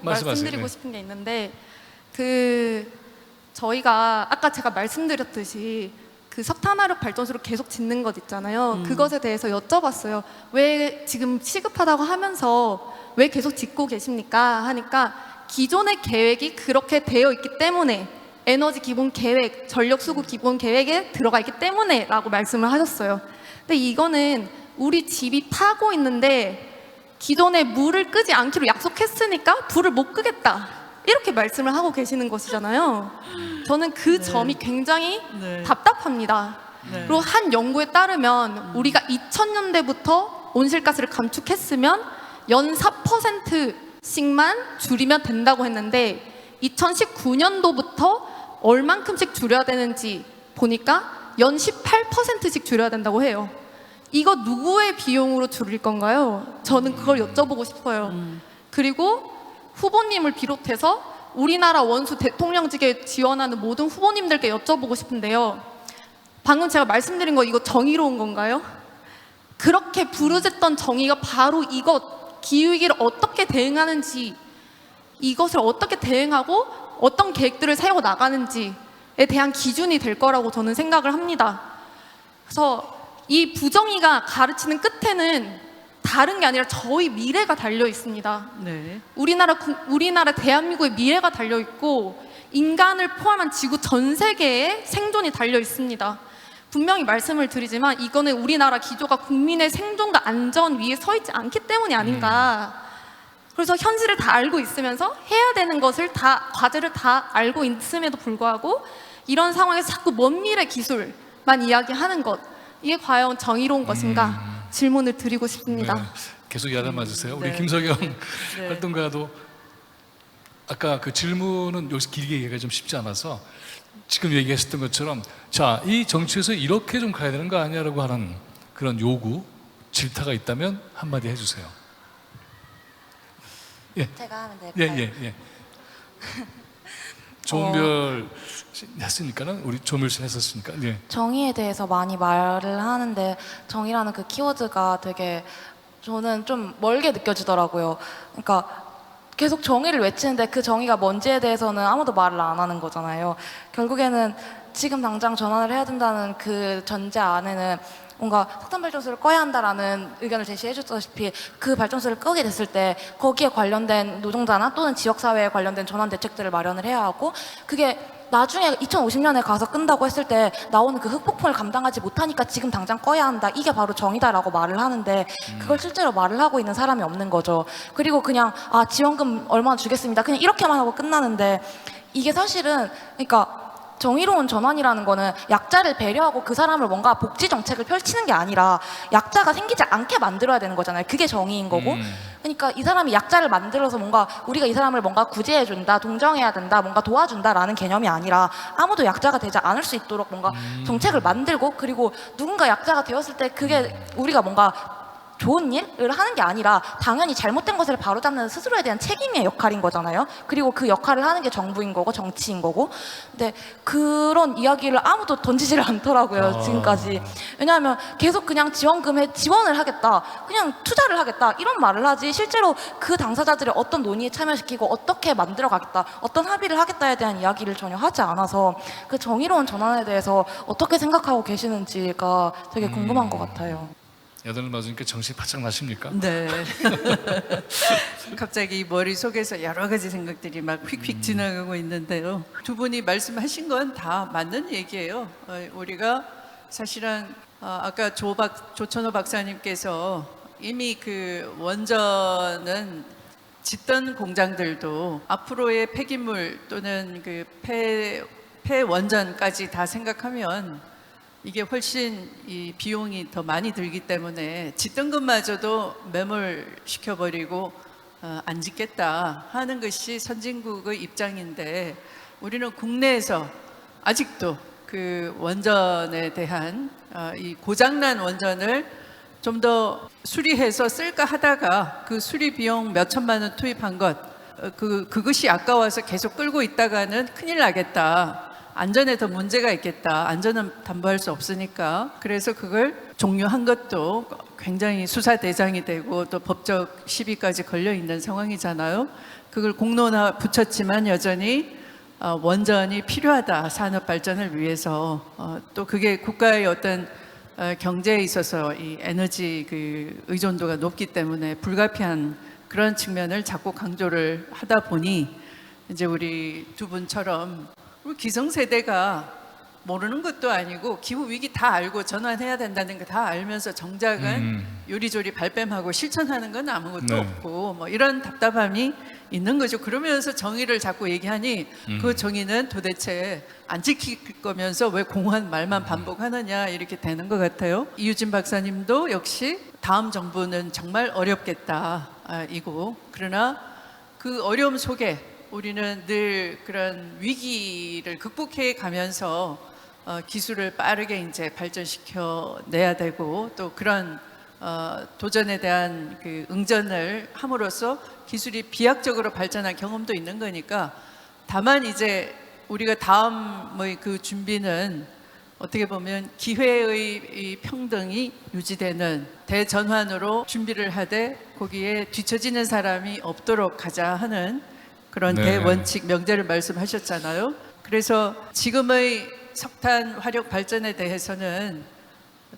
말씀드리고 네. 싶은 게 있는데 저희가 아까 제가 말씀드렸듯이 그 석탄화력 발전소를 계속 짓는 것 있잖아요. 그것에 대해서 여쭤봤어요. 왜 지금 시급하다고 하면서 왜 계속 짓고 계십니까? 하니까 기존의 계획이 그렇게 되어 있기 때문에, 에너지 기본 계획, 전력 수급 기본 계획에 들어가 있기 때문에 라고 말씀을 하셨어요. 근데 이거는 우리 집이 타고 있는데 기존에 물을 끄지 않기로 약속했으니까 불을 못 끄겠다, 이렇게 말씀을 하고 계시는 것이잖아요. 저는 그 점이 굉장히 네. 답답합니다. 네. 그리고 한 연구에 따르면 우리가 2000년대부터 온실가스를 감축했으면 연 4%씩만 줄이면 된다고 했는데 2019년도부터 얼만큼씩 줄여야 되는지 보니까 연 18%씩 줄여야 된다고 해요. 이거 누구의 비용으로 줄일 건가요? 저는 그걸 여쭤보고 싶어요. 그리고 후보님을 비롯해서 우리나라 원수 대통령직에 지원하는 모든 후보님들께 여쭤보고 싶은데요. 방금 제가 말씀드린 거 이거 정의로운 건가요? 그렇게 부르짖던 정의가 바로 이것, 기후위기를 어떻게 대응하는지, 이것을 어떻게 대응하고 어떤 계획들을 세워 나가는지에 대한 기준이 될 거라고 저는 생각을 합니다. 그래서 이 부정의가 가르치는 끝에는 다른 게 아니라 저희 미래가 달려 있습니다. 네. 우리나라 대한민국의 미래가 달려 있고 인간을 포함한 지구 전 세계의 생존이 달려 있습니다. 분명히 말씀을 드리지만 이거는 우리나라 기조가 국민의 생존과 안전 위에 서 있지 않기 때문이 아닌가. 그래서 현실을 다 알고 있으면서 해야 되는 것을 다, 과제를 다 알고 있음에도 불구하고 이런 상황에서 자꾸 먼 미래 기술만 이야기하는 것, 이게 과연 정의로운 것인가 질문을 드리고 싶습니다. 네. 계속 이하다 맞으세요. 우리 네. 김석영 네. 활동가도 아까 그 질문은 여기서 길게 얘기가 좀 쉽지 않아서 지금 얘기하셨던 것처럼 자, 이 정치에서 이렇게 좀 가야 되는 거 아니냐라고 하는 그런 요구, 질타가 있다면 한마디 해주세요. 예. 제가 하면 예, 될까요? 예, 예. 조은별 했으니까는 우리 조은별 씨 했었으니까. 예. 정의에 대해서 많이 말을 하는데 정의라는 그 키워드가 되게 저는 좀 멀게 느껴지더라고요. 그러니까 계속 정의를 외치는데 그 정의가 뭔지에 대해서는 아무도 말을 안 하는 거잖아요. 결국에는 지금 당장 전환을 해야 된다는 그 전제 안에는 뭔가 석탄 발전소를 꺼야 한다라는 의견을 제시해 줬다시피 그 발전소를 끄게 됐을 때 거기에 관련된 노동자나 또는 지역사회에 관련된 전환 대책들을 마련을 해야 하고, 그게 나중에 2050년에 가서 끈다고 했을 때 나오는 그 흑폭풍을 감당하지 못하니까 지금 당장 꺼야 한다, 이게 바로 정의다라고 말을 하는데 그걸 실제로 말을 하고 있는 사람이 없는 거죠. 그리고 그냥 지원금 얼마나 주겠습니다, 그냥 이렇게만 하고 끝나는데, 이게 사실은 그러니까 정의로운 전환이라는 거는 약자를 배려하고 그 사람을 뭔가 복지 정책을 펼치는 게 아니라 약자가 생기지 않게 만들어야 되는 거잖아요. 그게 정의인 거고. 그러니까 이 사람이 약자를 만들어서 뭔가 우리가 이 사람을 뭔가 구제해준다, 동정해야 된다, 뭔가 도와준다라는 개념이 아니라 아무도 약자가 되지 않을 수 있도록 뭔가 정책을 만들고, 그리고 누군가 약자가 되었을 때 그게 우리가 뭔가 좋은 일을 하는 게 아니라 당연히 잘못된 것을 바로잡는 스스로에 대한 책임의 역할인 거잖아요. 그리고 그 역할을 하는 게 정부인 거고 정치인 거고. 근데 그런 이야기를 아무도 던지지를 않더라고요, 지금까지. 왜냐하면 계속 그냥 지원금에 지원을 하겠다, 그냥 투자를 하겠다, 이런 말을 하지 실제로 그 당사자들을 어떤 논의에 참여시키고 어떻게 만들어 가겠다, 어떤 합의를 하겠다에 대한 이야기를 전혀 하지 않아서 그 정의로운 전환에 대해서 어떻게 생각하고 계시는지가 되게 궁금한 것 같아요. 여덟을 맞으니까 정신이 바짝 나십니까? 네. 갑자기 머릿속에서 여러 가지 생각들이 막 휙휙 지나가고 있는데요. 두 분이 말씀하신 건 다 맞는 얘기예요. 우리가 사실은 아까 조천호 박사님께서 이미 그 원전은 짓던 공장들도 앞으로의 폐기물 또는 그 폐원전까지 다 생각하면 이게 훨씬 이 비용이 더 많이 들기 때문에 짓던 것마저도 매몰시켜버리고 안 짓겠다 하는 것이 선진국의 입장인데, 우리는 국내에서 아직도 그 원전에 대한 이 고장난 원전을 좀 더 수리해서 쓸까 하다가 그 수리 비용 몇 천만 원 투입한 것, 그것이 아까워서 계속 끌고 있다가는 큰일 나겠다 안전에 더 문제가 있겠다. 안전은 담보할 수 없으니까. 그래서 그걸 종료한 것도 굉장히 수사 대상이 되고 또 법적 시비까지 걸려 있는 상황이잖아요. 그걸 공론화 붙였지만 여전히 원전이 필요하다. 산업 발전을 위해서. 또 그게 국가의 어떤 경제에 있어서 이 에너지 그 의존도가 높기 때문에 불가피한 그런 측면을 자꾸 강조를 하다 보니 이제 우리 두 분처럼 우리 기성세대가 모르는 것도 아니고 기후 위기 다 알고 전환해야 된다는 거 다 알면서 정작은 요리조리 발뺌하고 실천하는 건 아무것도 네. 없고 뭐 이런 답답함이 있는 거죠. 그러면서 정의를 자꾸 얘기하니 그 정의는 도대체 안 지킬 거면서 왜 공허한 말만 반복하느냐 이렇게 되는 것 같아요. 이유진 박사님도 역시 다음 정부는 정말 어렵겠다 이고 그러나 그 어려움 속에 우리는 늘 그런 위기를 극복해 가면서 기술을 빠르게 이제 발전시켜 내야 되고 또 그런 도전에 대한 그 응전을 함으로써 기술이 비약적으로 발전한 경험도 있는 거니까 다만 이제 우리가 다음의 그 준비는 어떻게 보면 기회의 이 평등이 유지되는 대전환으로 준비를 하되 거기에 뒤처지는 사람이 없도록 하자 하는 그런 네. 대원칙 명제를 말씀하셨잖아요. 그래서 지금의 석탄 화력 발전에 대해서는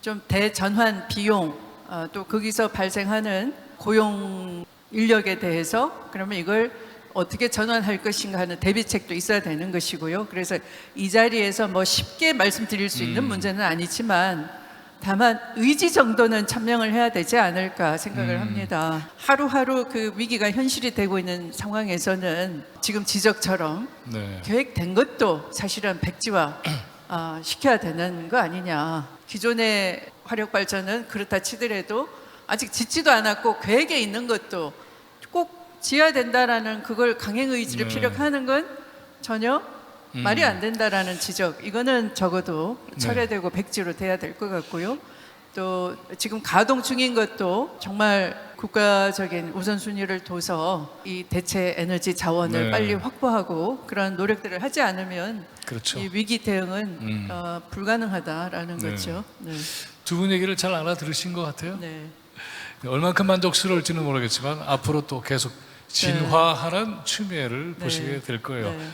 좀 대전환 비용 또 거기서 발생하는 고용 인력에 대해서 그러면 이걸 어떻게 전환할 것인가 하는 대비책도 있어야 되는 것이고요. 그래서 이 자리에서 뭐 쉽게 말씀드릴 수 있는 문제는 아니지만 다만 의지 정도는 천명을 해야 되지 않을까 생각을 합니다. 하루하루 그 위기가 현실이 되고 있는 상황에서는 지금 지적처럼 네. 계획된 것도 사실은 백지화 시켜야 되는 거 아니냐. 기존의 화력 발전은 그렇다 치더라도 아직 짓지도 않았고 계획에 있는 것도 꼭 지어야 된다라는 그걸 강행 의지를 네. 피력하는 건 전혀 말이 안 된다라는 지적 이거는 적어도 철회되고 백지로 돼야 될 것 같고요. 또 지금 가동 중인 것도 정말 국가적인 우선순위를 둬서 이 대체 에너지 자원을 네. 빨리 확보하고 그런 노력들을 하지 않으면 그렇죠. 이 위기 대응은 불가능하다라는 네. 거죠. 네. 두 분 얘기를 잘 알아들으신 것 같아요. 네. 얼만큼 만족스러울지는 모르겠지만 앞으로 또 계속 진화하는 추미애를 보시게 될 거예요. 네.